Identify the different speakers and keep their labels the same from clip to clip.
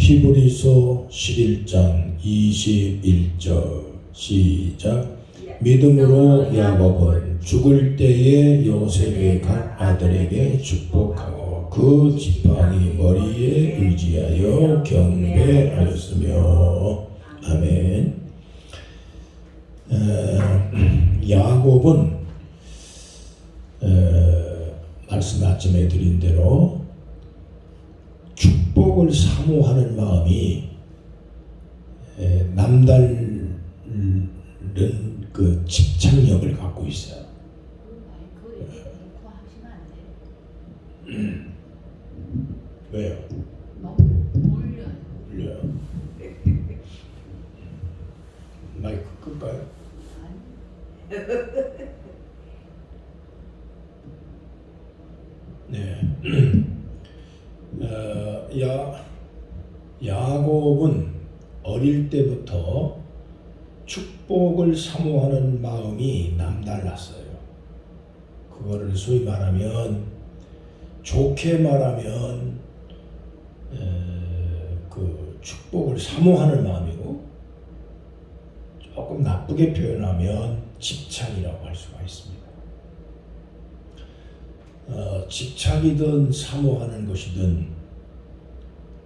Speaker 1: 히브리서 11장 21절 시작. 믿음으로 야곱은 죽을 때에 요셉의 각 아들에게 축복하고 그 지팡이 머리에 의지하여 경배하였으며. 아멘. 야곱은 말씀 아침에 드린 대로 축복을 사모하는 마음이 남다른 그 집착력을 갖고 있어요. 왜요? 울려요. 마이크 끌까요? 네. 야곱은 어릴 때부터 축복을 사모하는 마음이 남달랐어요. 그거를 소위 말하면, 좋게 말하면 그 축복을 사모하는 마음이고, 조금 나쁘게 표현하면 집착이라고 할 수가 있습니다. 집착이든 사모하는 것이든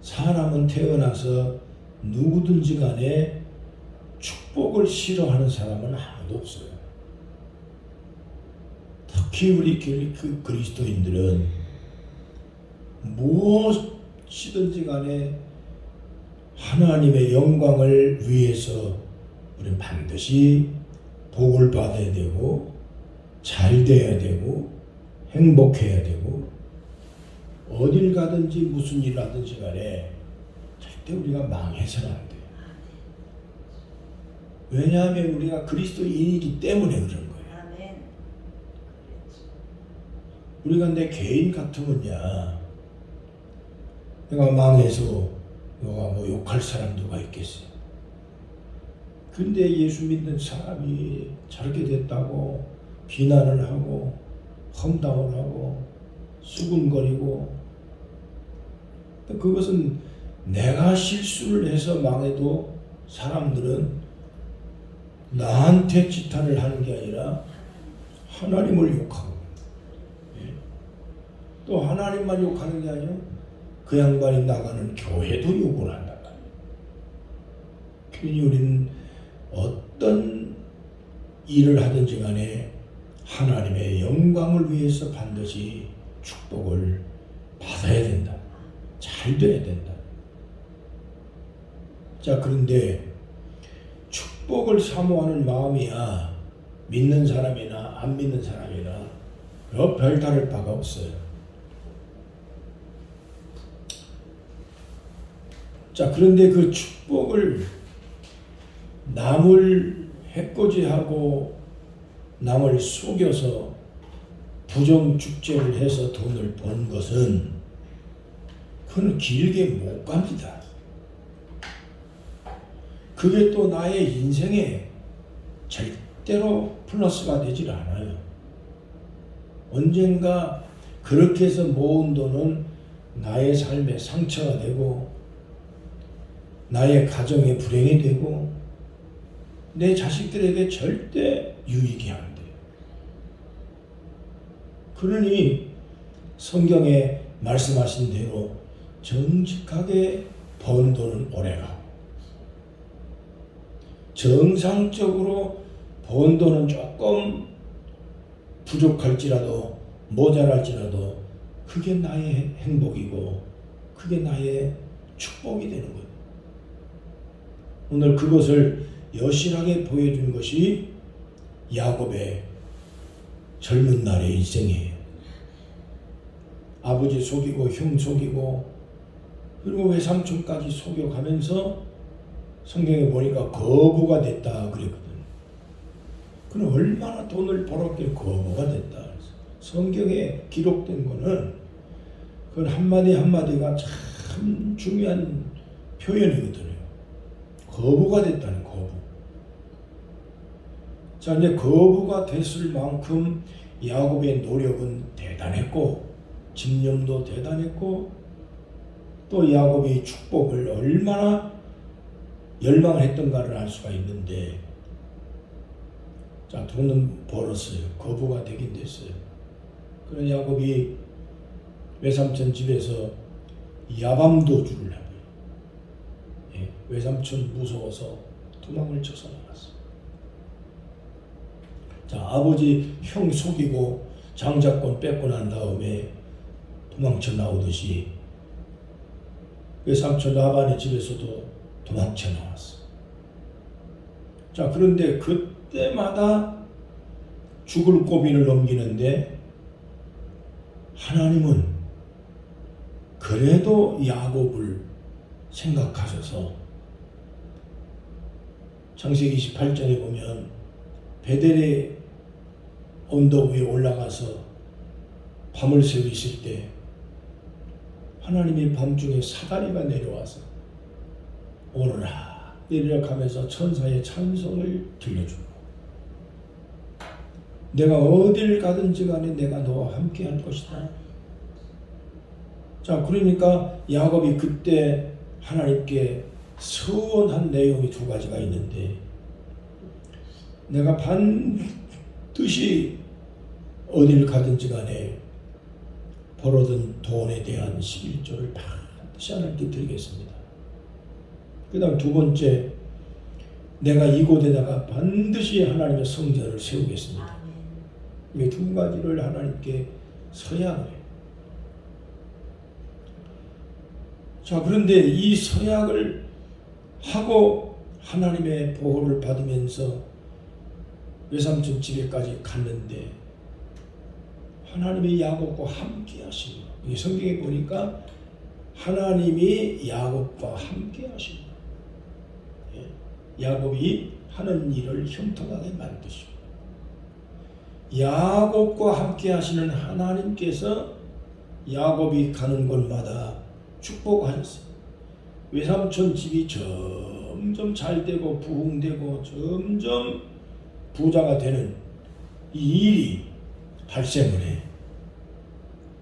Speaker 1: 사람은 태어나서 누구든지 간에 축복을 싫어하는 사람은 아무도 없어요. 특히 우리 그리스도인들은 무엇이든지 간에 하나님의 영광을 위해서 우리는 반드시 복을 받아야 되고 잘 돼야 되고 행복해야 되고, 어딜 가든지 무슨 일을 하든지 간에 절대 우리가 망해서는 안 돼요. 왜냐하면 우리가 그리스도인이기 때문에 그런 거예요. 우리가 내 개인 같으면야, 내가 망해서 너가 뭐 욕할 사람 누가 있겠어요. 근데 예수 믿는 사람이 저렇게 됐다고 비난을 하고 험담을 하고 수군거리고, 그것은 내가 실수를 해서 망해도 사람들은 나한테 지탄을 하는 게 아니라 하나님을 욕하고, 또 하나님만 욕하는 게 아니라 그 양반이 나가는 교회도 욕을 한단 말이에요. 그러니 우리는 어떤 일을 하든지 간에 하나님의 영광을 위해서 반드시 축복을 받아야 된다. 잘 돼야 된다. 자, 그런데 축복을 사모하는 마음이야 믿는 사람이나 안 믿는 사람이나 별 다를 바가 없어요. 자, 그런데 그 축복을 남을 해코지하고 남을 속여서 부정축제를 해서 돈을 번 것은 그건 길게 못 갑니다. 그게 또 나의 인생에 절대로 플러스가 되질 않아요. 언젠가 그렇게 해서 모은 돈은 나의 삶에 상처가 되고 나의 가정에 불행이 되고 내 자식들에게 절대 유익이 안 돼요. 그러니 성경에 말씀하신 대로 정직하게 번 돈은 오래가고, 정상적으로 번 돈은 조금 부족할지라도 모자랄지라도 그게 나의 행복이고 그게 나의 축복이 되는 거예요. 오늘 그것을 여실하게 보여준 것이 야곱의 젊은 날의 인생이에요. 아버지 속이고 형 속이고 그리고 외삼촌까지 속여가면서 성경에 보니까 거부가 됐다 그랬거든. 그럼 얼마나 돈을 벌었길래 거부가 됐다. 성경에 기록된 거는 그건 한마디 한마디가 참 중요한 표현이거든요. 거부가 됐다는 거부. 자, 이제 거부가 됐을 만큼 야곱의 노력은 대단했고 집념도 대단했고 또 야곱이 축복을 얼마나 열망을 했던가를 알 수가 있는데, 자, 돈은 벌었어요. 거부가 되긴 됐어요. 그런 야곱이 외삼촌 집에서 야밤도주를 하고요. 예, 외삼촌 무서워서 도망을 쳐서 나갔어. 자, 아버지 형 속이고 장자권 뺏고 난 다음에 도망쳐 나오듯이 외삼촌 라반의 집에서도 도망쳐 나왔어. 자, 그런데 그때마다 죽을 고비를 넘기는데 하나님은 그래도 야곱을 생각하셔서 창세기 28장에 보면 베델의 언덕 위에 올라가서 밤을 새고 있을 때 하나님이 밤중에 사다리가 내려와서 오르라 내리라 하면서 천사의 찬송을 들려주고, 내가 어딜 가든지 간에 내가 너와 함께 할 것이다. 자, 그러니까 야곱이 그때 하나님께 서원한 내용이 두 가지가 있는데, 내가 반드시 어딜 가든지 간에 벌어든 돈에 대한 11조를 반드시 하나님께 드리겠습니다. 그 다음 두 번째, 내가 이곳에다가 반드시 하나님의 성전을 세우겠습니다. 이 두 가지를 하나님께 서약을 해요. 자, 그런데 이 서약을 하고 하나님의 보호를 받으면서 외삼촌 집에까지 갔는데 하나님이 야곱과 함께 하시고, 이 성경에 보니까 하나님이 야곱과 함께 하시고, 야곱이 하는 일을 형통하게 만드시고, 야곱과 함께 하시는 하나님께서 야곱이 가는 곳마다 축복하셨어요. 외삼촌 집이 점점 잘되고 부흥되고 점점 부자가 되는 이 일이 발생을 해.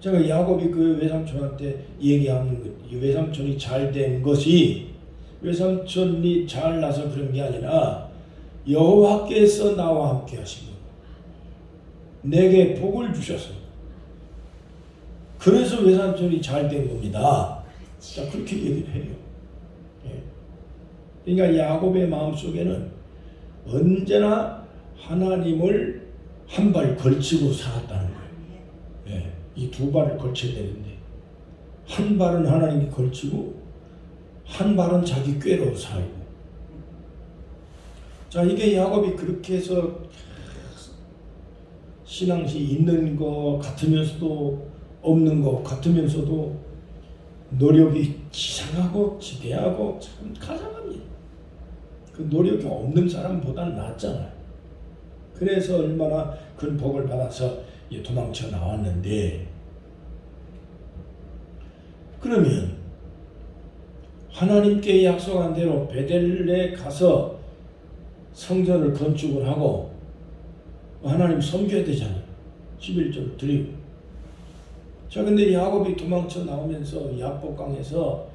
Speaker 1: 제가 야곱이 그 외삼촌한테 얘기하는 것, 외삼촌이 잘된 것이 외삼촌이 잘나서 그런 게 아니라 여호와께서 나와 함께 하시고 내게 복을 주셔서 그래서 외삼촌이 잘된 겁니다. 자, 그렇게 얘기를 해요. 예. 그러니까 야곱의 마음속에는 언제나 하나님을 한 발 걸치고 살았다는 거예요. 예. 이 두 발을 걸쳐야 되는데 한 발은 하나님이 걸치고 한 발은 자기 꾀로 살고. 자, 이게 야곱이 그렇게 해서 신앙시 있는 것 같으면서도 없는 것 같으면서도 노력이 지상하고 지대하고 참 가장합니다. 그 노력이 없는 사람보다는 낫잖아요. 그래서 얼마나 큰 복을 받아서 도망쳐 나왔는데, 그러면 하나님께 약속한 대로 베델에 가서 성전을 건축을 하고 하나님 섬겨야 되잖아요. 11조를 드리고. 자, 근데 야곱이 도망쳐 나오면서 야복강에서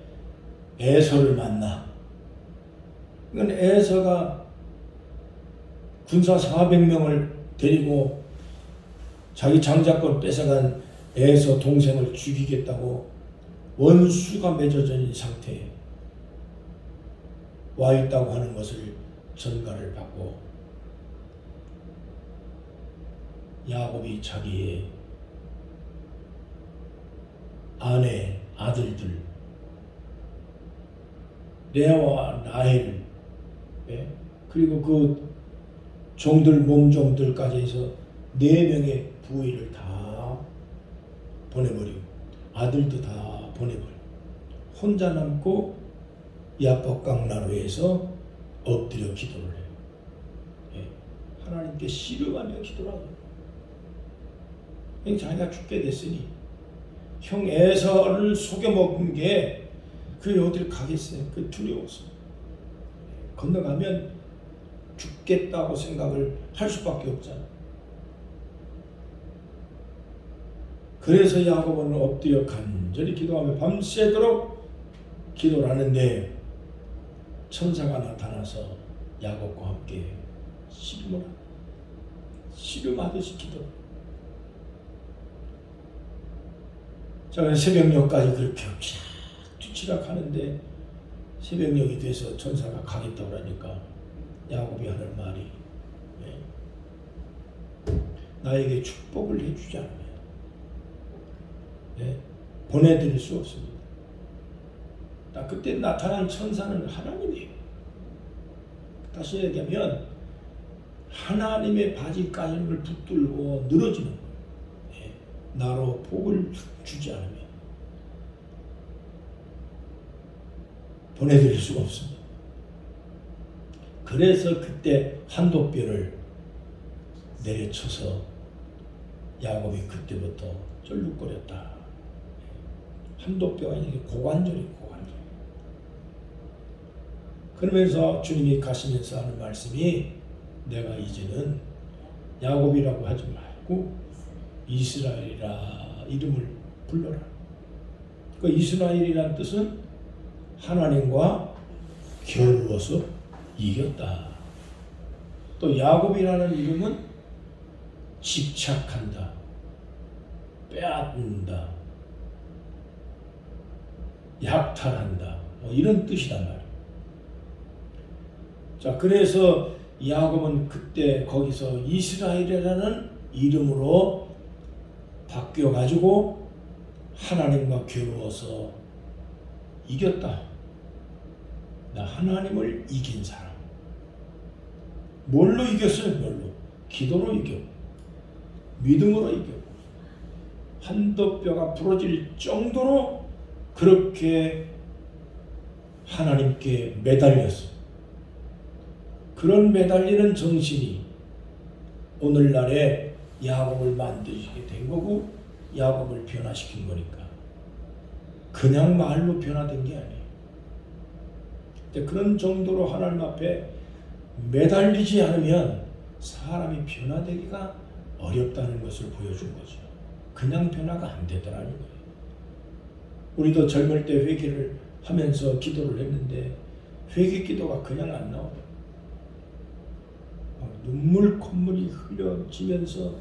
Speaker 1: 에서를 만나. 그러니까 에서가 군사 400명을 데리고 자기 장자권 뺏어간 에서 동생을 죽이겠다고 원수가 맺어져 있는 상태에 와 있다고 하는 것을 전가를 받고, 야곱이 자기의 아내, 아들들 레아와 라헬, 그리고 그 종들, 몸종들까지 해서 4명의 부위를 다 보내버리고 아들도 다 보내버리고 혼자 남고 야복강 나루에서 엎드려 기도를 해요. 하나님께 씨름하며 기도를 하고, 자기가 죽게 됐으니 형 에서를 속여먹은 게 그게 어딜 가겠어요. 그 두려워서 건너가면 죽겠다고 생각을 할 수밖에 없잖아. 그래서 야곱은 엎드려 간절히 기도하며 밤새도록 기도를 하는데 천사가 나타나서 야곱과 함께 씨름하듯이 기도. 자, 새벽녘까지 그렇게 뒤치락 하는데 새벽녘이 돼서 천사가 가겠다고 그러니까 야곱이 하는 말이 나에게 축복을 해주지 않으면 보내드릴 수 없습니다. 그때 나타난 천사는 하나님이에요. 다시 얘기하면 하나님의 바지가슴을 붙들고 늘어지는 거예요. 나로 복을 주지 않으면 보내드릴 수가 없습니다. 그래서 그때 한독별을 내려쳐서 야곱이 그때부터 쩔룩거렸다. 한독뼈가 이게 고관절이에요. 그러면서 주님이 가시면서 하는 말씀이 내가 이제는 야곱이라고 하지 말고 이스라엘이라 이름을 불러라. 그 이스라엘이란 뜻은 하나님과 겨루어서 이겼다. 또 야곱이라는 이름은 집착한다, 빼앗는다, 약탈한다, 이런 뜻이란 말이에요. 자, 그래서 야곱은 그때 거기서 이스라엘이라는 이름으로 바뀌어가지고 하나님과 겨루어서 이겼다. 나 하나님을 이긴 사람. 뭘로 이겼어요? 뭘로? 기도로 이겼고, 믿음으로 이겼고, 한돛뼈가 부러질 정도로 그렇게 하나님께 매달렸어요. 그런 매달리는 정신이 오늘날에 야곱을 만드시게 된 거고 야곱을 변화시킨 거니까 그냥 말로 변화된 게 아니에요. 그런 정도로 하나님 앞에 매달리지 않으면 사람이 변화되기가 어렵다는 것을 보여준 거죠. 그냥 변화가 안 되더라는 거예요. 우리도 젊을 때 회개를 하면서 기도를 했는데 회개 기도가 그냥 안 나와요. 눈물 콧물이 흘려지면서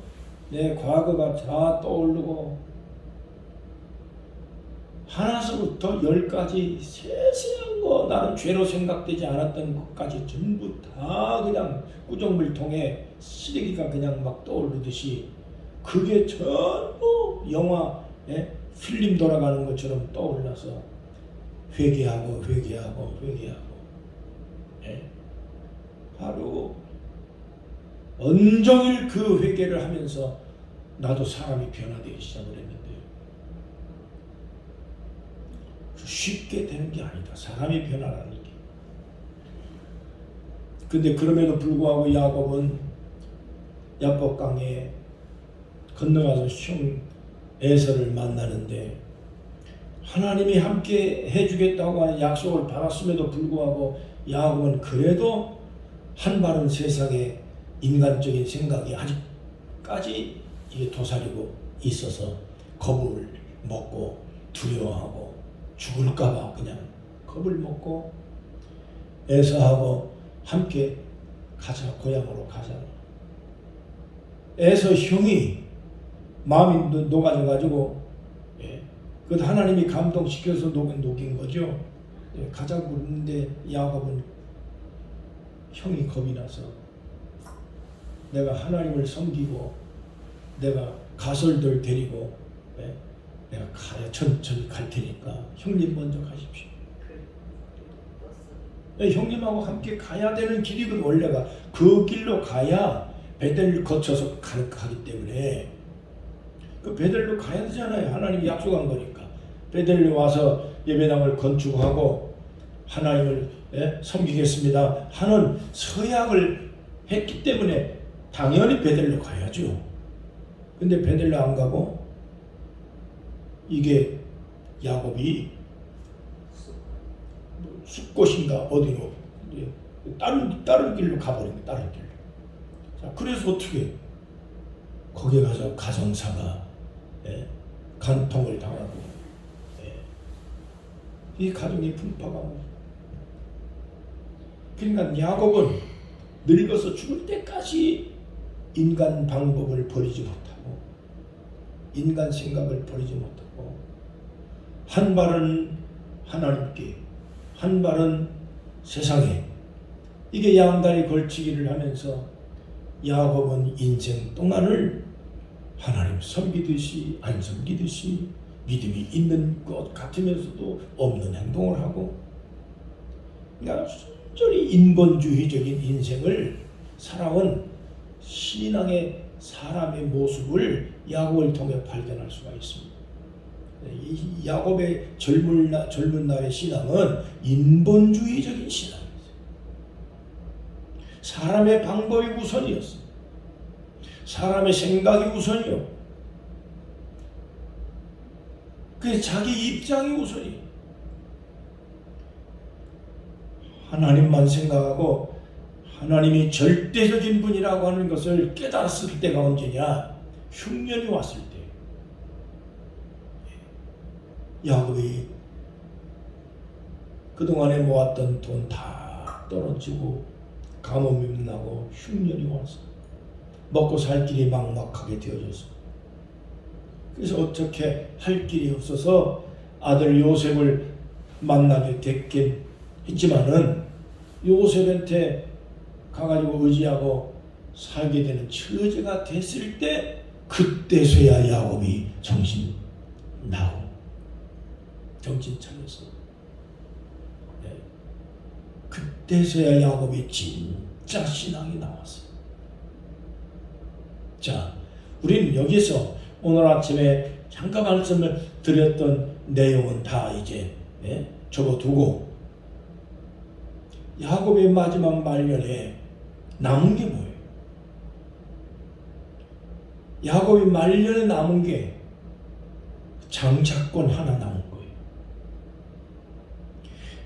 Speaker 1: 내 과거가 다 떠오르고 하나서부터 열까지 세세한 거 나는 죄로 생각되지 않았던 것까지 전부 다 그냥 구정물통에 쓰레기가 그냥 막 떠오르듯이 그게 전부 영화 필름 돌아가는 것처럼 떠올라서 회개하고 하루 온종일 그 회개를 하면서 나도 사람이 변화되기 시작을 했는데 쉽게 되는 게 아니다. 사람이 변화라는 게. 근데 그럼에도 불구하고 야곱은 야복강에 건너가서 형 에서를 만나는데 하나님이 함께 해주겠다고 하는 약속을 받았음에도 불구하고 야곱은 그래도 한 발은 세상에 인간적인 생각이 아직까지 이게 도사리고 있어서 겁을 먹고 두려워하고 죽을까봐 그냥 겁을 먹고 에서하고 함께 가자, 고향으로 가자. 에서 형이 마음이 녹아져가지고 그 하나님이 감동시켜서 녹인 거죠. 가자고 그러는데 야곱은 형이 겁이 나서 내가 하나님을 섬기고 내가 가설들 데리고 내가 천천히 갈 테니까 형님 먼저 가십시오. 형님하고 함께 가야 되는 길이거든. 원래가 그 길로 가야 베델을 거쳐서 가기 때문에 그 베델로 가야 되잖아요. 하나님이 약속한 거니까. 베델로 와서 예배당을 건축하고 하나님을 섬기겠습니다 하는 서약을 했기 때문에 당연히 베델로 가야죠. 근데 베델로 안 가고 이게 야곱이 숫곳인가 어디로 다른 길로 가버린 거예요. 다른 길로. 자, 그래서 어떻게 거기에 가서 가정사가 간통을 당하고 이 가정의 분파가 뭐. 그러니까 야곱은 늙어서 죽을 때까지 인간 방법을 버리지 못하고 인간 생각을 버리지 못하고 한 발은 하나님께 한 발은 세상에 이게 양다리 걸치기를 하면서 야곱은 인생 동안을 하나님 섬기듯이 안 섬기듯이 믿음이 있는 것 같으면서도 없는 행동을 하고 그러니까 순전히 인본주의적인 인생을 살아온 신앙의 사람의 모습을 야곱을 통해 발견할 수가 있습니다. 이 야곱의 젊은 날의 신앙은 인본주의적인 신앙이었어요. 사람의 방법이 우선이었어요. 사람의 생각이 우선이요. 그 자기 입장이 우선이에요. 하나님만 생각하고 하나님이 절대적인 분이라고 하는 것을 깨달았을 때가 언제냐? 흉년이 왔을 때. 야곱이 그동안에 모았던 돈 다 떨어지고 가뭄이 나고 흉년이 와서 먹고 살 길이 막막하게 되어져서 그래서 어떻게 할 길이 없어서 아들 요셉을 만나게 됐긴 했지만은 요셉한테 가가지고 의지하고 살게 되는 처지가 됐을 때 그때서야 야곱이 정신 차렸어. 네. 그때서야 야곱이 진짜 신앙이 나왔어. 자, 우리는 여기서 오늘 아침에 잠깐 말씀을 드렸던 내용은 다 이제 접어두고 야곱의 마지막 말년에 남은 게 뭐예요? 야곱이 말년에 남은 게 장자권 하나 남은 거예요.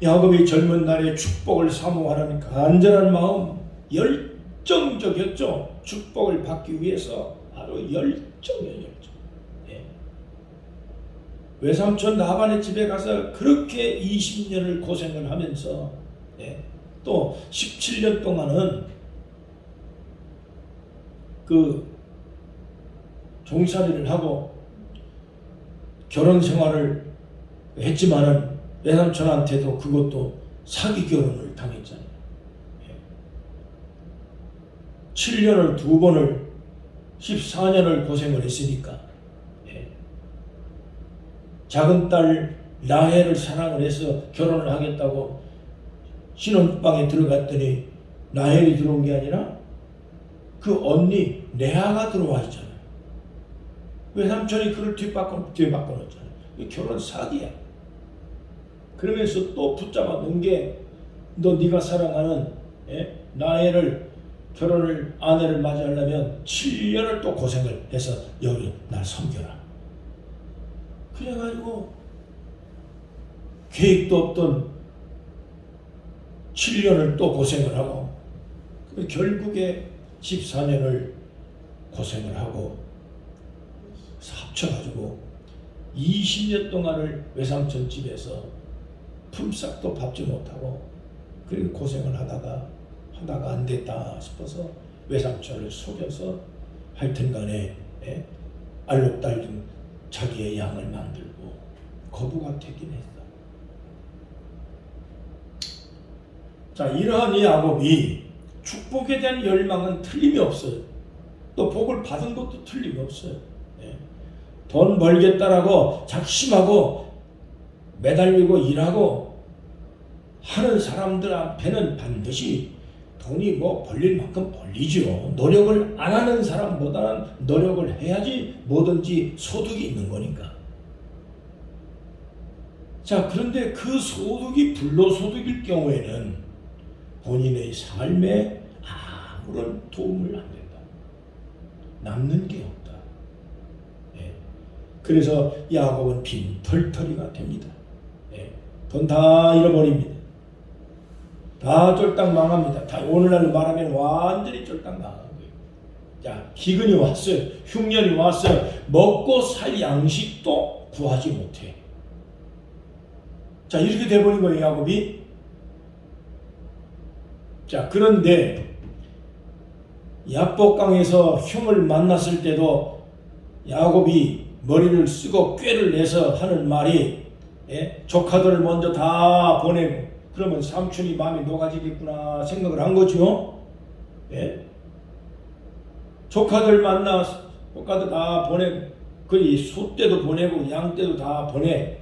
Speaker 1: 야곱이 젊은 날에 축복을 사모하는 간절한 마음, 열정적이었죠. 축복을 받기 위해서 아주 열정이에요, 열정. 외삼촌 라반의 집에 가서 그렇게 20년을 고생을 하면서 또 17년 동안은 그 종살이를 하고 결혼 생활을 했지만은 외삼촌한테도 그것도 사기 결혼을 당했잖아요. 7년을 2번을 14년을 고생을 했으니까 작은 딸 라헬을 사랑을 해서 결혼을 하겠다고 신혼방에 들어갔더니 라헬이 들어온 게 아니라 그 언니 레아가 들어와 있잖아요. 외삼촌이 그를 뒤바꿔놓잖아요. 결혼 사기야. 그러면서 또 붙잡아 놓은 게 너 네가 사랑하는 라헬을 결혼을 아내를 맞이하려면 7년을 또 고생을 해서 여기 날 섬겨라. 그래가지고 계획도 없던 7년을 또 고생을 하고 결국에 14년을 고생을 하고 합쳐가지고 20년 동안을 외삼촌 집에서 품삯도 받지 못하고 그리고 고생을 하다가 안 됐다 싶어서 외삼촌을 속여서 하여튼간에 알록달록 자기의 양을 만들고 거부가 되긴 했어. 자, 이러한 야곱이 축복에 대한 열망은 틀림이 없어요. 또 복을 받은 것도 틀림이 없어요. 돈 벌겠다라고 작심하고 매달리고 일하고 하는 사람들 앞에는 반드시 돈이 뭐 벌릴 만큼 벌리죠. 노력을 안 하는 사람보다는 노력을 해야지 뭐든지 소득이 있는 거니까. 자, 그런데 그 소득이 불로소득일 경우에는 본인의 삶에 아무런 도움을 안 된다. 남는 게 없다. 그래서 야곱은 빈털터리가 됩니다. 돈 다 잃어버립니다. 다 쫄딱 망합니다. 다 오늘날로 말하면 완전히 쫄딱 망한 거예요. 자, 기근이 왔어요. 흉년이 왔어요. 먹고 살 양식도 구하지 못해. 자, 이렇게 돼버린 거예요, 야곱이. 자, 그런데 야복강에서 형을 만났을 때도 야곱이 머리를 쓰고 꾀를 내서 하는 말이, 조카들을 먼저 다 보내고 그러면 삼촌이 마음이 녹아지겠구나 생각을 한 거죠. 조카들 만나 조카들 다 보내고 거의 소 떼도 보내고 양 떼도 다 보내.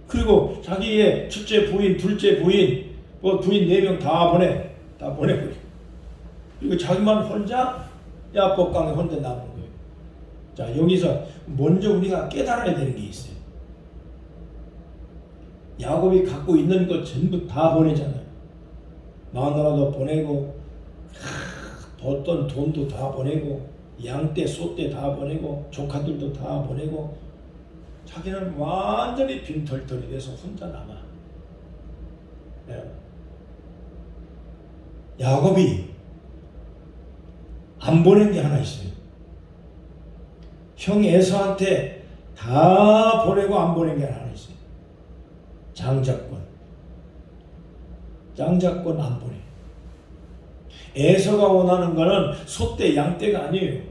Speaker 1: 그리고 자기의 첫째 부인, 둘째 부인, 부인 4명 다 보내고 그리고 자기만 혼자 야복강에 혼자 남은 거예요. 자, 여기서 먼저 우리가 깨달아야 되는 게 있어요. 야곱이 갖고 있는 것 전부 다 보내잖아요. 마누라도 보내고, 어떤 돈도 다 보내고, 양떼, 소떼 다 보내고, 조카들도 다 보내고, 자기는 완전히 빈털털이 돼서 혼자 남아. 야곱이 안 보낸 게 하나 있어요. 형 에서한테 다 보내고 안 보낸 게 하나 있어요. 장자권 안 보내. 에서가 원하는 거는 소떼 양떼가 아니에요.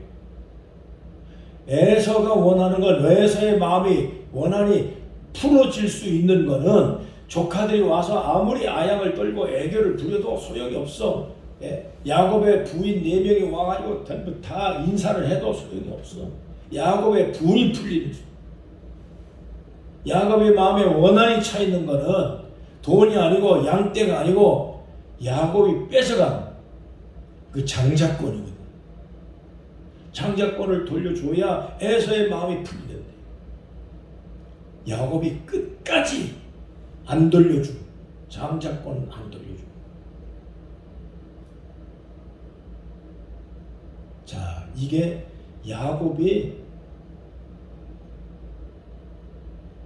Speaker 1: 에서가 원하는 건, 에서의 마음이 원한이 풀어질 수 있는 거는 조카들이 와서 아무리 아양을 떨고 애교를 부려도 소용이 없어. 야곱의 부인 4명이 와가지고 전부 다 인사를 해도 소용이 없어. 야곱의 분이 풀리는 줄. 야곱의 마음에 원한이 차 있는 거는 돈이 아니고 양떼가 아니고 야곱이 뺏어간 그 장자권이거든. 장자권을 돌려줘야 에서의 마음이 풀리는데 야곱이 끝까지 안 돌려주고 장자권은 안 돌려주고. 자, 이게 야곱이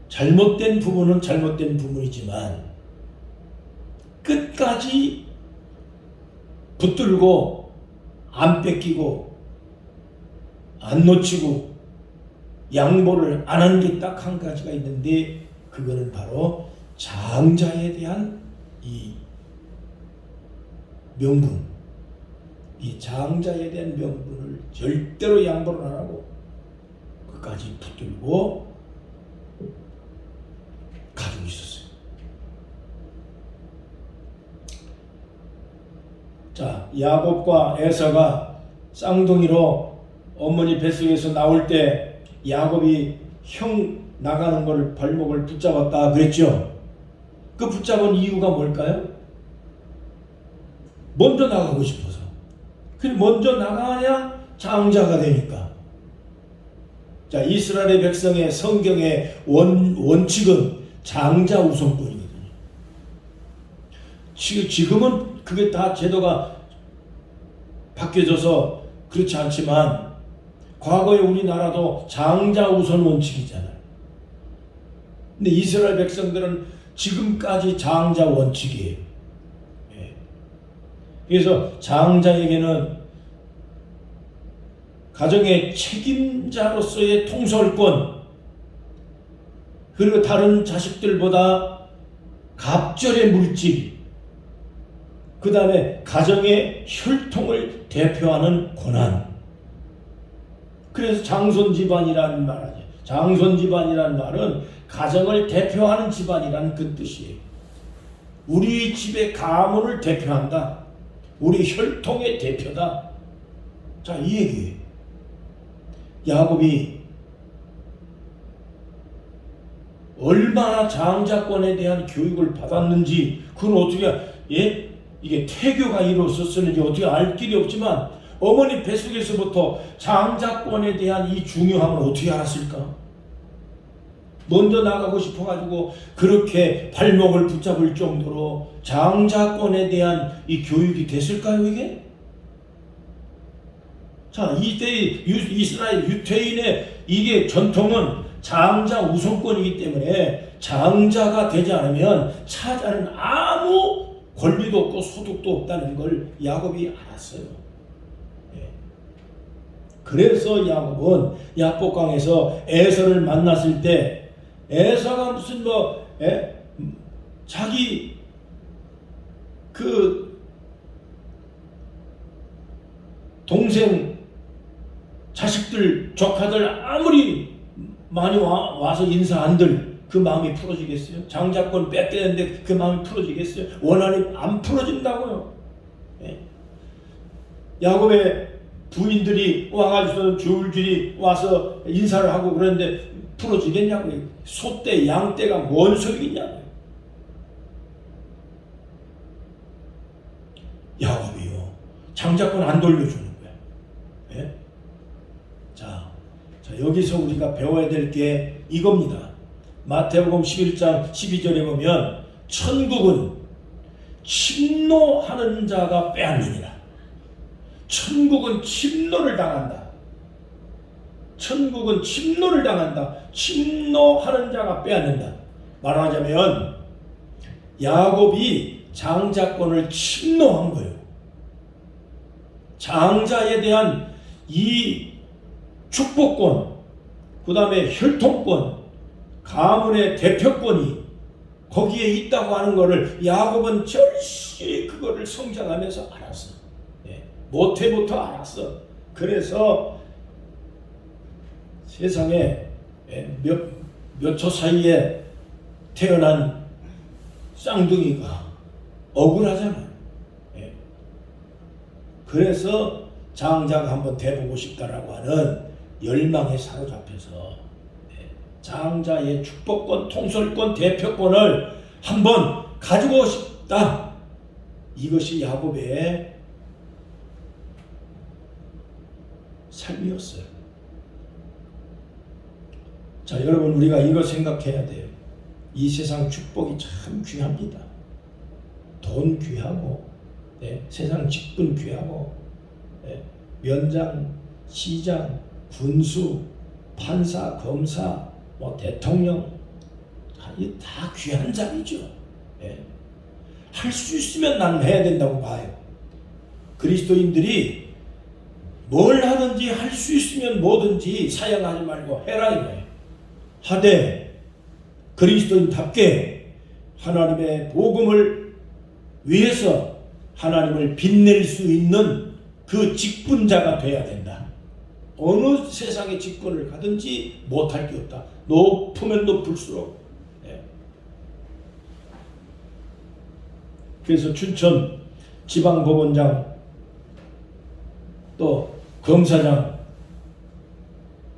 Speaker 1: 잘못된 부분은 잘못된 부분이지만 끝까지 붙들고 안 뺏기고 안 놓치고 양보를 안 한 게 딱 한 가지가 있는데, 그거는 바로 장자에 대한 이 명분, 이 장자에 대한 명분을 절대로 양보를 안 하고 끝까지 붙들고 가지고 있었어요. 자, 야곱과 에서가 쌍둥이로 어머니 뱃속에서 나올 때 야곱이 형 나가는 거를 발목을 붙잡았다 그랬죠. 그 붙잡은 이유가 뭘까요? 먼저 나가고 싶어서. 먼저 나가야 장자가 되니까. 자, 이스라엘의 백성의 성경의 원칙은 장자 우선권이거든요. 지금은 그게 다 제도가 바뀌어져서 그렇지 않지만 과거에 우리나라도 장자 우선 원칙이잖아요. 근데 이스라엘 백성들은 지금까지 장자 원칙이에요. 그래서 장자에게는 가정의 책임자로서의 통솔권, 그리고 다른 자식들보다 갑절의 물질, 그 다음에 가정의 혈통을 대표하는 권한. 그래서 장손집안이라는 말하죠. 장손집안이라는 말은 가정을 대표하는 집안이라는 그 뜻이에요. 우리 집의 가문을 대표한다. 우리 혈통의 대표다. 자, 이 얘기예요. 야곱이 얼마나 장자권에 대한 교육을 받았는지, 그건 어떻게, 이게 태교가 이루어졌었는지 어떻게 알 길이 없지만, 어머니 뱃속에서부터 장자권에 대한 이 중요함을 어떻게 알았을까? 먼저 나가고 싶어가지고 그렇게 발목을 붙잡을 정도로 장자권에 대한 이 교육이 됐을까요, 이게? 자, 이때의 이스라엘 유태인의 이게 전통은 장자 우선권이기 때문에 장자가 되지 않으면 차자는 아무 권리도 없고 소득도 없다는 걸 야곱이 알았어요. 그래서 야곱은 야복강에서 에서를 만났을 때 에사가 무슨 자기 그 동생 자식들 조카들 아무리 많이 와서 인사한들 그 마음이 풀어지겠어요? 장자권 뺏기는데 그 마음이 풀어지겠어요? 원한이 안 풀어진다고요. 예. 야곱의 부인들이 와가지고 줄줄이 와서 인사를 하고 그러는데 풀어지겠냐고요. 소떼 양떼가 뭔 소리겠냐고요. 야곱이요, 장자권 안 돌려주는 거예요. 예? 자, 여기서 우리가 배워야 될 게 이겁니다. 마태복음 11장 12절에 보면 천국은 침노하는 자가 빼앗느니라. 천국은 침노를 당한다. 천국은 침노를 당한다. 침노하는 자가 빼앗는다. 말하자면 야곱이 장자권을 침노한 거예요. 장자에 대한 이 축복권, 그 다음에 혈통권, 가문의 대표권이 거기에 있다고 하는 것을 야곱은 절실히 그거를 성장하면서 알았어. 모태부터 알았어. 그래서 세상에 몇 초 사이에 태어난 쌍둥이가 억울하잖아. 그래서 장자가 한번 돼보고 싶다라고 하는 열망에 사로잡혀서 장자의 축복권, 통솔권, 대표권을 한번 가지고 싶다. 이것이 야곱의 삶이었어요. 자, 여러분, 우리가 이거 생각해야 돼요. 이 세상 축복이 참 귀합니다. 돈 귀하고, 세상 직분 귀하고, 면장, 시장, 군수, 판사, 검사, 대통령, 다 귀한 자리죠. 할 수 있으면 나는 해야 된다고 봐요. 그리스도인들이 뭘 하든지 할 수 있으면 뭐든지 사양하지 말고 해라 이거예요. 하되 그리스도인답게 하나님의 복음을 위해서 하나님을 빛낼 수 있는 그 직분자가 돼야 된다. 어느 세상의 직분을 가든지 못할 게 없다. 높으면 높을수록. 그래서 춘천 지방법원장 또 검사장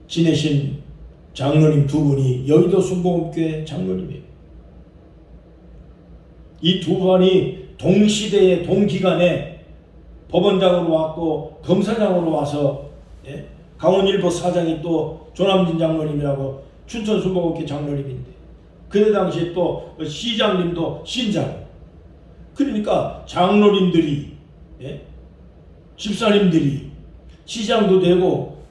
Speaker 1: 지내신 장로님 두 분이 여의도 순복음교회 장로님이에요. 이 두 분이 동시대에 동기간에 법원장으로 왔고 검사장으로 와서 강원일보 사장이 또 조남진 장로님이라고 춘천 순복음교회 장로님인데 그때 당시에 또 시장님도 신장. 그러니까 장로님들이 집사님들이 시장도 되고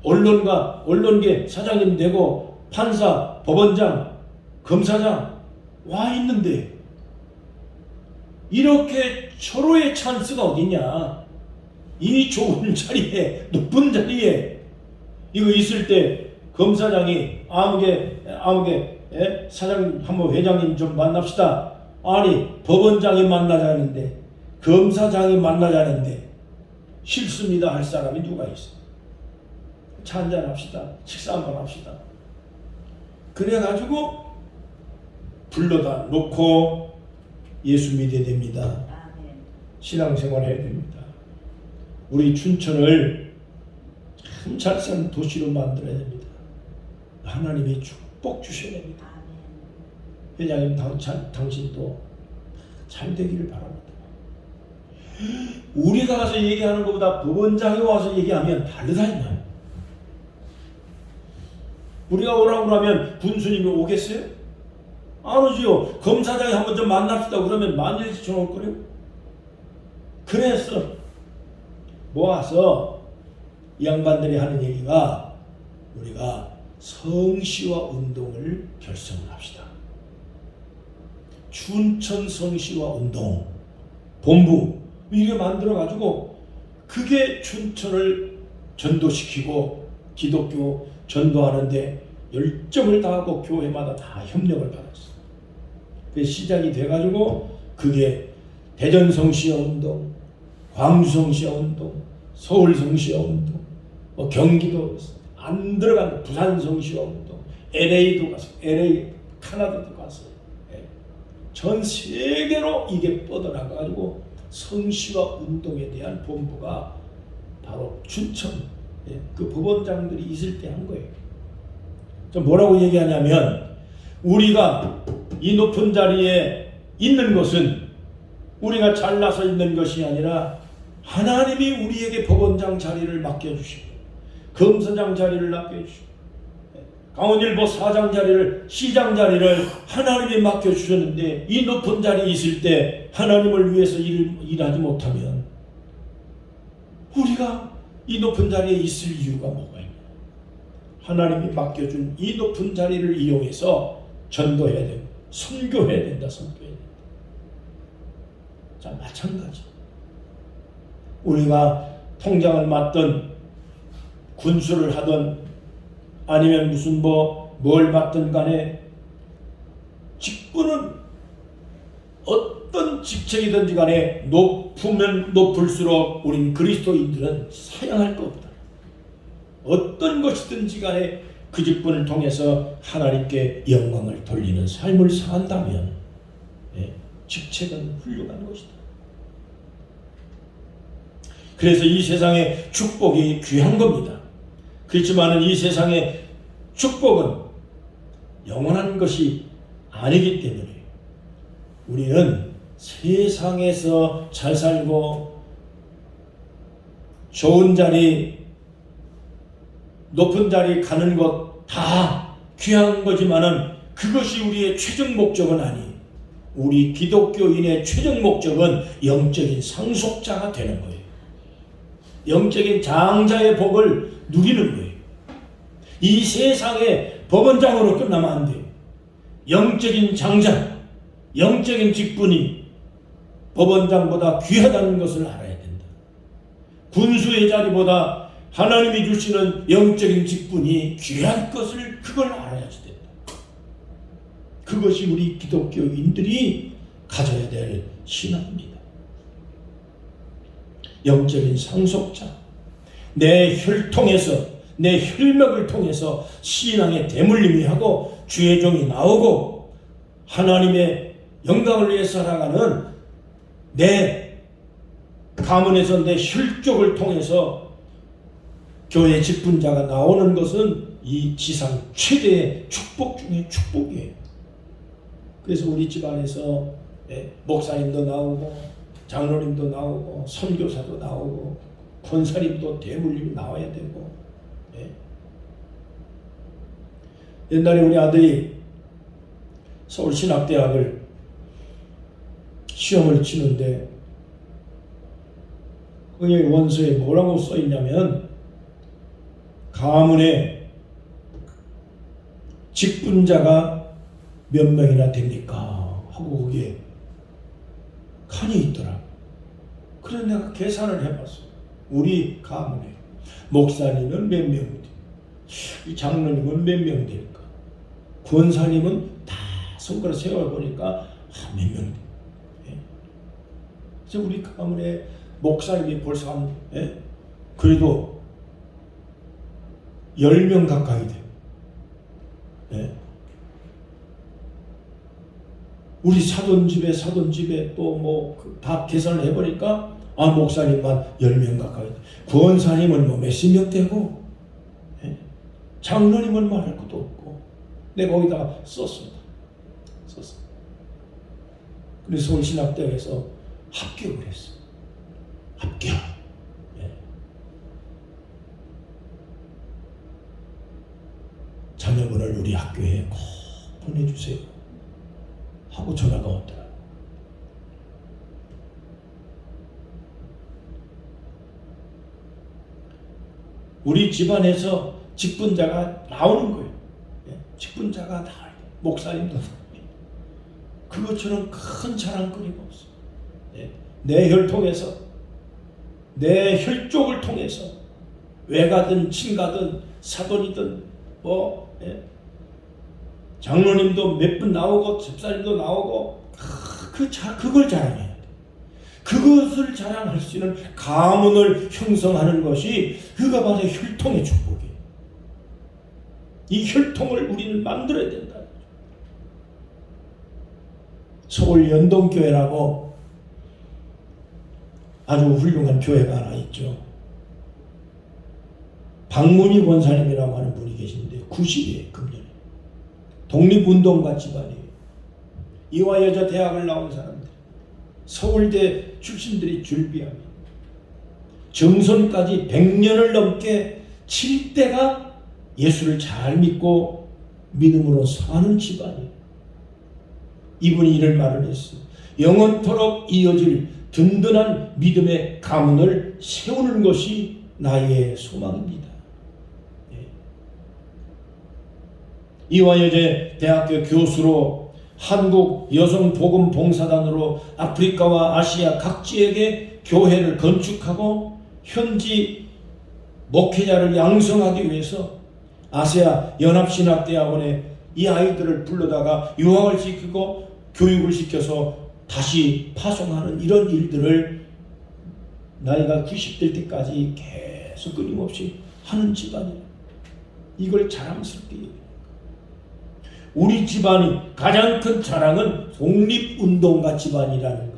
Speaker 1: 언론계 사장님 되고 판사, 법원장, 검사장 와 있는데 이렇게 서로의 찬스가 어딨냐. 이 좋은 자리에, 높은 자리에 이거 있을 때 검사장이 아무개 사장님 한번 회장님 좀 만납시다. 아니 법원장이 만나자는데 검사장이 만나자는데 싫습니다 할 사람이 누가 있어? 차 한잔 합시다. 식사 한번 합시다. 그래가지고 불러다 놓고 예수 믿어야 됩니다. 신앙생활 해야 됩니다. 우리 춘천을 참 잘 사는 도시로 만들어야 됩니다. 하나님의 축복 주셔야 됩니다. 회장님 당신도 잘 되기를 바랍니다. 우리가 가서 얘기하는 것보다 법원장이 와서 얘기하면 다르다 이 말이에요. 우리가 오라고 하면 군수님이 오겠어요? 안 오지요. 검사장이 한번 좀 만납시다 그러면 만일씩 전화올 거래요. 그래서 모아서 이 양반들이 하는 얘기가 우리가 성시와 운동을 결성을 합시다. 춘천 성시와 운동 본부 이렇게 만들어 가지고 그게 춘천을 전도시키고 기독교 전도하는데 열정을 다하고 교회마다 다 협력을 받았어요. 그 시작이 돼가지고 그게 대전 성시여 운동, 광주 성시여 운동, 서울 성시여 운동, 경기도 안 들어간 부산 성시여 운동, LA도 갔어요. LA 카나다도 갔어요. 전 세계로 이게 뻗어나가가지고 성시와 운동에 대한 본부가 바로 춘천 그 법원장들이 있을 때 한 거예요. 뭐라고 얘기하냐면 우리가 이 높은 자리에 있는 것은 우리가 잘나서 있는 것이 아니라 하나님이 우리에게 법원장 자리를 맡겨주시고 검사장 자리를 맡겨주시고 강원일보 사장 자리를 시장 자리를 하나님이 맡겨주셨는데 이 높은 자리에 있을 때 하나님을 위해서 일하지 못하면 우리가 이 높은 자리에 있을 이유가 뭐가 있냐. 하나님이 맡겨준 이 높은 자리를 이용해서 전도해야 되고 선교해야 된다. 선교해야 된다. 자, 마찬가지. 우리가 통장을 맡든 군수를 하든 아니면 무슨 뭘 맡든 간에 직분은 어떤 직책이든지 간에 높으면 높을수록 우린 그리스도인들은 사양할 거 없다. 어떤 것이든지 간에 그 직분을 통해서 하나님께 영광을 돌리는 삶을 산다면 직책은 훌륭한 것이다. 그래서 이 세상에 축복이 귀한 겁니다. 그렇지만 이 세상의 축복은 영원한 것이 아니기 때문에 우리는 세상에서 잘 살고 좋은 자리, 높은 자리 가는 것 다 귀한 거지만은 그것이 우리의 최종 목적은 아니에요. 우리 기독교인의 최종 목적은 영적인 상속자가 되는 거예요. 영적인 장자의 복을 누리는 거예요. 이 세상의 법원장으로 끝나면 안 돼요. 영적인 장자, 영적인 직분이 법원장보다 귀하다는 것을 알아야 된다. 군수의 자리보다 하나님이 주시는 영적인 직분이 귀한 것을 그걸 알아야지 된다. 그것이 우리 기독교인들이 가져야 될 신앙입니다. 영적인 상속자, 내 혈통에서 내 혈맥을 통해서 신앙의 대물림이 하고 주의 종이 나오고 하나님의 영광을 위해 살아가는 내 가문에서 내 혈족을 통해서 교회 직분자가 나오는 것은 이 지상 최대의 축복 중에 축복이에요. 그래서 우리 집안에서 목사님도 나오고 장로님도 나오고 선교사도 나오고 권사님도 대물림이 나와야 되고. 옛날에 우리 아들이 서울신학대학을 시험을 치는데 거기 원서에 뭐라고 써있냐면 가문에 직분자가 몇 명이나 됩니까? 하고 거기에 칸이 있더라. 그래서 내가 계산을 해봤어. 우리 가문에 목사님은 몇 명 돼? 장로님은 몇 명 될까? 권사님은 다 손가락 세워보니까 몇 명 돼? 그래서 우리 가문에 목사님이 벌써 그래도 10명 가까이 돼. 우리 사돈 집에 또 다 계산을 해보니까 목사님만 10명 가까이 돼. 권사님은 몇십 명 되고 장로님은 말할 것도 없고 내가 거기다가 썼어. 그래서 서울신학대학에서 합격을 했어. 합격. 자녀분을 우리 학교에 꼭 보내주세요 하고 전화가 왔더라. 우리 집안에서 직분자가 나오는 거예요. 직분자가 나와야 돼. 목사님도 나와야 돼. 그것처럼 큰 자랑거리가 없어. 내 혈통에서 내 혈족을 통해서 외가든 친가든 사돈이든 장로님도 몇 분 나오고 집사님도 나오고 그걸 자랑해야 돼. 그것을 자랑할 수 있는 가문을 형성하는 것이 그가 바로 혈통의 축복이에요. 이 혈통을 우리는 만들어야 된다. 서울 연동교회라고 아주 훌륭한 교회가 하나 있죠. 박문희 권사님이라고 하는 분이 계신데 90이에요. 금년에. 독립운동가 집안이에요. 이화여자 대학을 나온 사람들, 서울대 출신들이 줄비합니다. 정선까지 100년을 넘게 7대가 예수를 잘 믿고 믿음으로 사는 집안이에요. 이분이 이런 말을 했어요. 영원토록 이어질 든든한 믿음의 가문을 세우는 것이 나의 소망입니다. 이화여대 대학교 교수로 한국 여성복음봉사단으로 아프리카와 아시아 각지에게 교회를 건축하고 현지 목회자를 양성하기 위해서 아세아 연합신학대학원에 이 아이들을 불러다가 유학을 시키고 교육을 시켜서 다시 파송하는 이런 일들을 나이가 90될 때까지 계속 끊임없이 하는 집안이에요. 이걸 자랑스럽게 얘기해요. 우리 집안이 가장 큰 자랑은 독립운동가 집안이라는 것.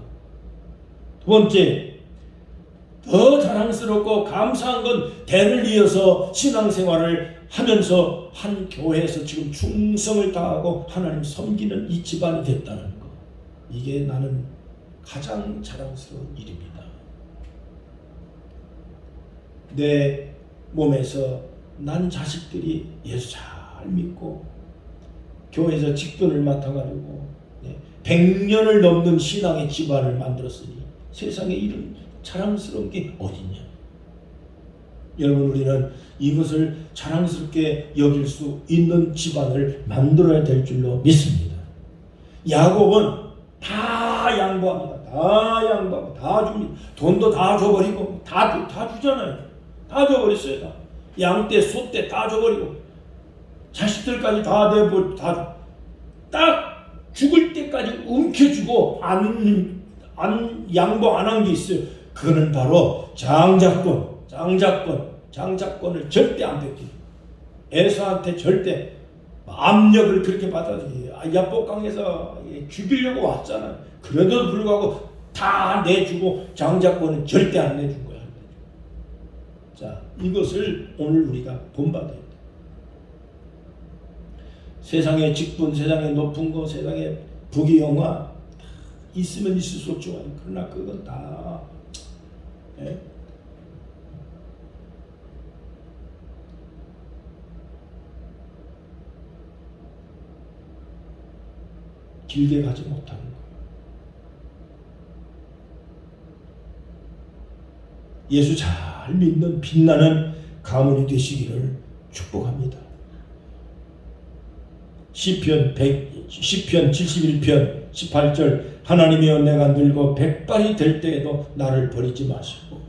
Speaker 1: 두 번째, 더 자랑스럽고 감사한 건 대를 이어서 신앙생활을 하면서 한 교회에서 지금 충성을 다하고 하나님 섬기는 이 집안이 됐다는 것. 이게 나는 가장 자랑스러운 일입니다. 내 몸에서 난 자식들이 예수 잘 믿고 교회에서 직분을 맡아가지고 100년을 넘는 신앙의 집안을 만들었으니 세상에 이런 자랑스러운 게 어딨냐. 여러분, 우리는 이것을 자랑스럽게 여길 수 있는 집안을 만들어야 될 줄로 믿습니다. 야곱은 다 양보합니다. 다 양보하고 다 줍니다. 돈도 다 줘버리고 다 주잖아요. 다 줘버렸어요. 다. 양떼 소떼 다 줘버리고 자식들까지 다 내버리고 딱 죽을 때까지 움켜주고 안 양보 안 한 게 있어요. 그거는 바로 장자권을 절대 안 뺏기고 에서한테 절대 압력을 그렇게 받아서 야복강에서 죽이려고 왔잖아. 그래도 불구하고 다 내주고 장자권은 절대 안 내준 거야. 자, 이것을 오늘 우리가 본받아야 돼. 세상의 직분, 세상의 높은 거, 세상의 부귀영화 있으면 있을수록 좋아요. 그러나 그건 다 길게 가지 못하는 거예요. 예수 잘 믿는 빛나는 가문이 되시기를 축복합니다. 시편 71편 18절 하나님이여 내가 늙어 백발이 될 때에도 나를 버리지 마시고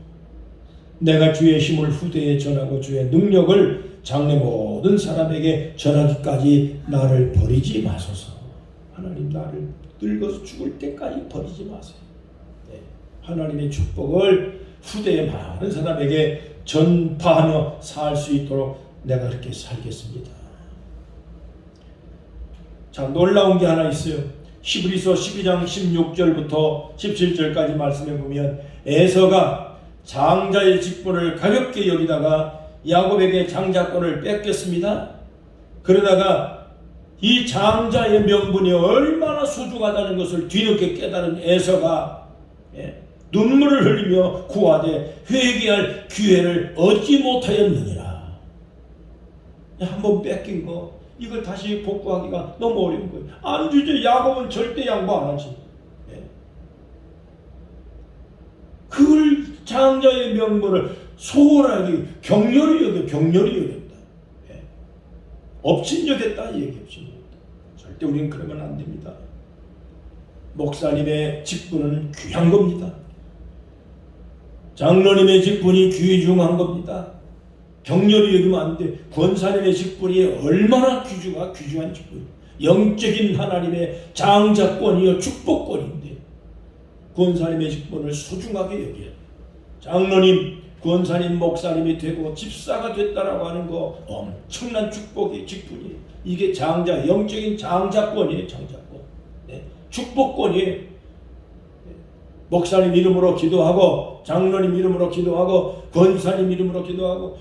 Speaker 1: 내가 주의 힘을 후대에 전하고 주의 능력을 장래 모든 사람에게 전하기까지 나를 버리지 마소서. 하나님, 나를 늙어서 죽을 때까지 버리지 마세요. 하나님의 축복을 후대에 많은 사람에게 전파하며 살 수 있도록 내가 그렇게 살겠습니다. 자, 놀라운 게 하나 있어요. 히브리서 12장 16절부터 17절까지 말씀해 보면 에서가 장자의 직분을 가볍게 여기다가 야곱에게 장자권을 뺏겼습니다. 그러다가 이 장자의 명분이 얼마나 소중하다는 것을 뒤늦게 깨달은 에서가 눈물을 흘리며 구하되 회개할 기회를 얻지 못하였느니라. 한번 뺏긴 거 이걸 다시 복구하기가 너무 어려운 거예요. 안 주죠. 야곱은 절대 양보 안 하지. 그걸 장자의 명분을 소홀하게 격렬히 여겼다. 업신여겼다 이 얘기 없습니다. 절대 우리는 그러면 안 됩니다. 목사님의 직분은 귀한 겁니다. 장로님의 직분이 귀중한 겁니다. 격렬히 여기면 안 돼. 권사님의 직분이 얼마나 귀중한 직분이에요. 영적인 하나님의 장자권이요 축복권인데 권사님의 직분을 소중하게 여겨야 돼. 장로님, 권사님, 목사님이 되고 집사가 됐다라고 하는 거 엄청난 축복의 직분이에요. 이게 영적인 장자권이에요. 장자권. 네. 축복권이에요. 목사님 이름으로 기도하고 장로님 이름으로 기도하고 권사님 이름으로 기도하고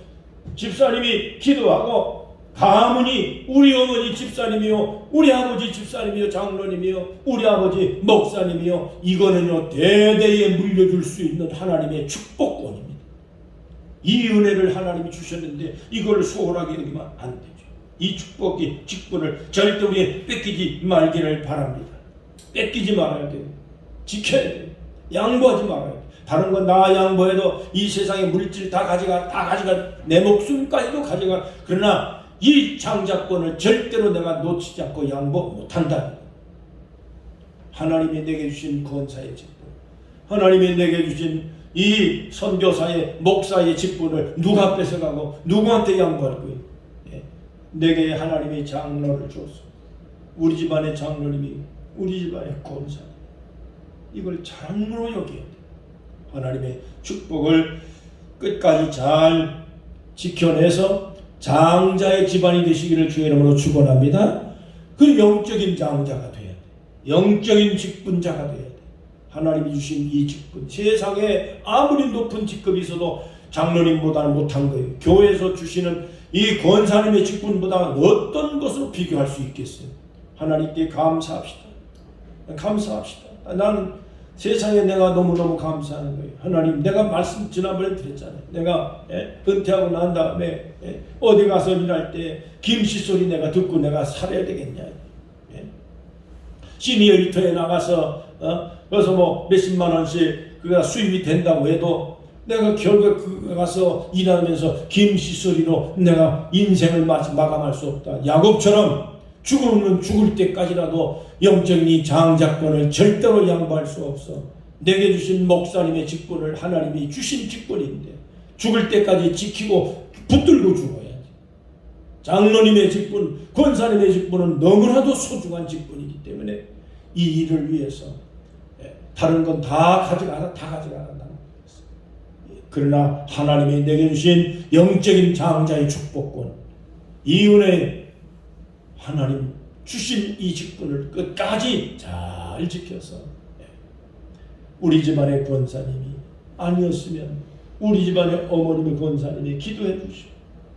Speaker 1: 집사님이 기도하고 가문이 우리 어머니 집사님이요, 우리 아버지 집사님이요, 장로님이요, 우리 아버지 목사님이요, 이거는요 대대에 물려줄 수 있는 하나님의 축복권입니다. 이 은혜를 하나님이 주셨는데 이걸 소홀하게 여기면 안 되죠. 이 축복의 직분을 절대 우리 뺏기지 말기를 바랍니다. 뺏기지 말아야 돼요. 지켜야 돼요. 양보하지 말아야 돼요. 다른 건 나 양보해도 이 세상의 물질 다 가져가 내 목숨까지도 가져가. 그러나 이 장자권을 절대로 내가 놓치지 않고 양보 못한다. 하나님이 내게 주신 권사의 직분, 하나님이 내게 주신 이 선교사의 목사의 직분을 누가 뺏어가고 누구한테 양보할 거예요? 내게 하나님이 장로를 주었어. 우리 집안의 장로님이 우리 집안의 권사. 이걸 장로 여겨야 돼. 하나님의 축복을 끝까지 잘 지켜내서 장자의 집안이 되시기를 주의 이름으로 축원합니다. 그 영적인 장자가 돼야 돼. 영적인 직분자가 돼야 돼. 하나님이 주신 이 직분, 세상에 아무리 높은 직급이 있어도 장로님보다는 못한 거예요. 교회에서 주시는 이 권사님의 직분보다 어떤 것으로 비교할 수 있겠어요? 하나님께 감사합시다. 감사합시다. 나는 세상에 내가 너무너무 감사하는 거예요. 하나님, 내가 말씀 지난번에 드렸잖아요. 내가 은퇴하고 난 다음에 어디 가서 일할 때 김씨 소리 내가 듣고 내가 살아야 되겠냐. 시니어리터에 나가서 그래서 뭐 몇십만 원씩 그가 수입이 된다고 해도 내가 결국 가서 일하면서 김씨 소리로 내가 인생을 마감할 수 없다. 야곱처럼 죽으면 죽을 때까지라도 영적인 이 장자권을 절대로 양보할 수 없어. 내게 주신 목사님의 직분을 하나님이 주신 직분인데 죽을 때까지 지키고 붙들고 죽어야지. 장로님의 직분, 권사님의 직분은 너무나도 소중한 직분이기 때문에 이 일을 위해서 다른 건 다 가져가라. 그러나 하나님이 내게 주신 영적인 장자의 축복권, 이 은혜, 하나님 주신 이 직분을 끝까지 잘 지켜서 우리 집안의 권사님이 아니었으면 우리 집안의 어머님의 권사님이 기도해 주시고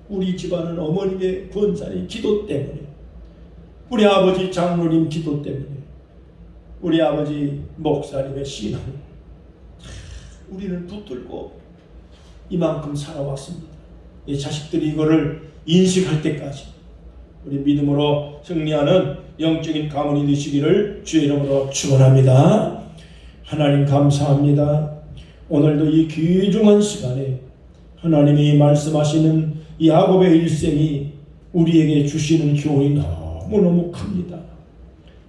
Speaker 1: 우리 집안은 어머님의 권사님 기도 때문에 우리 아버지 장로님 기도 때문에 우리 아버지 목사님의 신앙 우리는 붙들고 이만큼 살아왔습니다. 이 자식들이 이거를 인식할 때까지 우리 믿음으로 승리하는 영적인 가문이 되시기를 주의 이름으로 축원합니다. 하나님 감사합니다. 오늘도 이 귀중한 시간에 하나님이 말씀하시는 이 야곱의 일생이 우리에게 주시는 교훈이 너무너무 큽니다.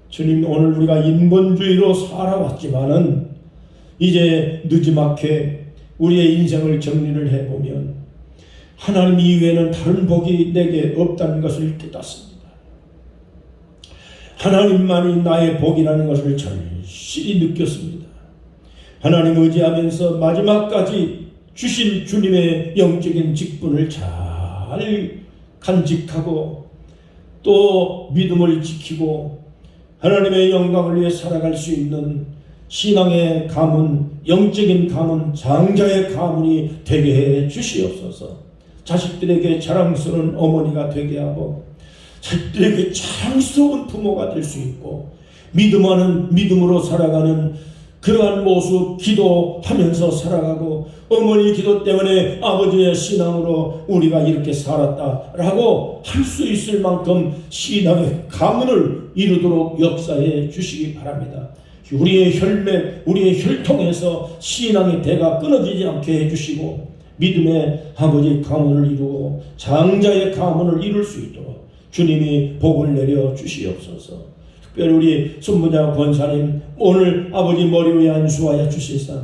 Speaker 1: 주님, 오늘 우리가 인본주의로 살아왔지만은 이제 늦지막히 우리의 인생을 정리를 해보면 하나님 이외에는 다른 복이 내게 없다는 것을 깨닫습니다. 하나님만이 나의 복이라는 것을 절실히 느꼈습니다. 하나님 의지하면서 마지막까지 주신 주님의 영적인 직분을 잘 간직하고 또 믿음을 지키고 하나님의 영광을 위해 살아갈 수 있는 신앙의 가문, 영적인 가문, 장자의 가문이 되게 해 주시옵소서. 자식들에게 자랑스러운 어머니가 되게 하고 자식들에게 자랑스러운 부모가 될 수 있고 믿음으로 살아가는 그러한 모습 기도하면서 살아가고 어머니 기도 때문에 아버지의 신앙으로 우리가 이렇게 살았다라고 할 수 있을 만큼 신앙의 가문을 이루도록 역사해 주시기 바랍니다. 우리의 혈맥, 우리의 혈통에서 신앙의 대가 끊어지지 않게 해주시고 믿음의 아버지 가문을 이루고 장자의 가문을 이룰 수 있도록 주님이 복을 내려 주시옵소서. 특별히 우리 손부장 권사님 오늘 아버지 머리 위에 안수하여 주시사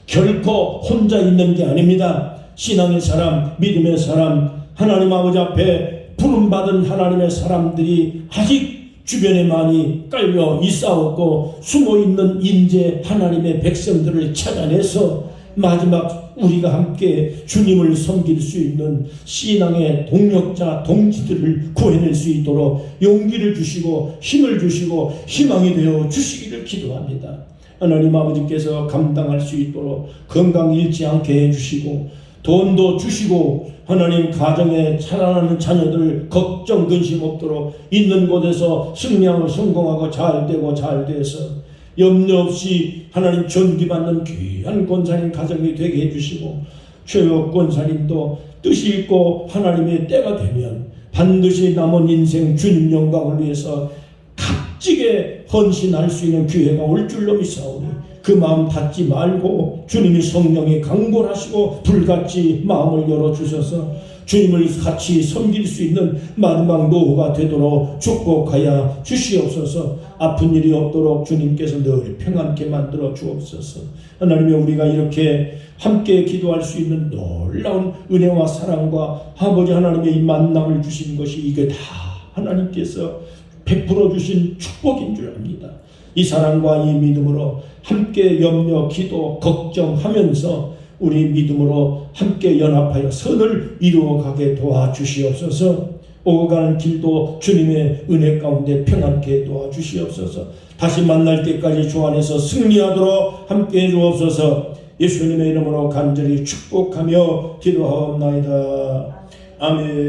Speaker 1: 결코 혼자 있는 게 아닙니다. 신앙의 사람, 믿음의 사람, 하나님 아버지 앞에 부름받은 하나님의 사람들이 아직 주변에 많이 깔려 있사옵고 숨어있는 인재 하나님의 백성들을 찾아내서 마지막 우리가 함께 주님을 섬길 수 있는 신앙의 동력자 동지들을 구해낼 수 있도록 용기를 주시고 힘을 주시고 희망이 되어 주시기를 기도합니다. 하나님 아버지께서 감당할 수 있도록 건강 잃지 않게 해주시고 돈도 주시고 하나님 가정에 자라나는 자녀들 걱정 근심 없도록 있는 곳에서 승리하고 성공하고 잘되고 잘돼서 염려 없이 하나님 존귀받는 귀한 권사님 가정이 되게 해주시고 최혁 권사님도 뜻이 있고 하나님의 때가 되면 반드시 남은 인생 주님 영광을 위해서 값지게 헌신할 수 있는 기회가 올 줄로 믿사오니 그 마음 닫지 말고 주님이 성령에 강권하시고 불같이 마음을 열어주셔서 주님을 같이 섬길 수 있는 마지막 노후가 되도록 축복하여 주시옵소서. 아픈 일이 없도록 주님께서 늘 평안케 만들어 주옵소서. 하나님의 우리가 이렇게 함께 기도할 수 있는 놀라운 은혜와 사랑과 아버지 하나님의 이 만남을 주신 것이 이게 다 하나님께서 베풀어 주신 축복인 줄 압니다. 이 사랑과 이 믿음으로 함께 염려, 기도, 걱정하면서 우리 믿음으로 함께 연합하여 선을 이루어가게 도와주시옵소서. 오고 가는 길도 주님의 은혜 가운데 평안케 도와주시옵소서. 다시 만날 때까지 주 안에서 승리하도록 함께 해주옵소서. 예수님의 이름으로 간절히 축복하며 기도하옵나이다. 아멘.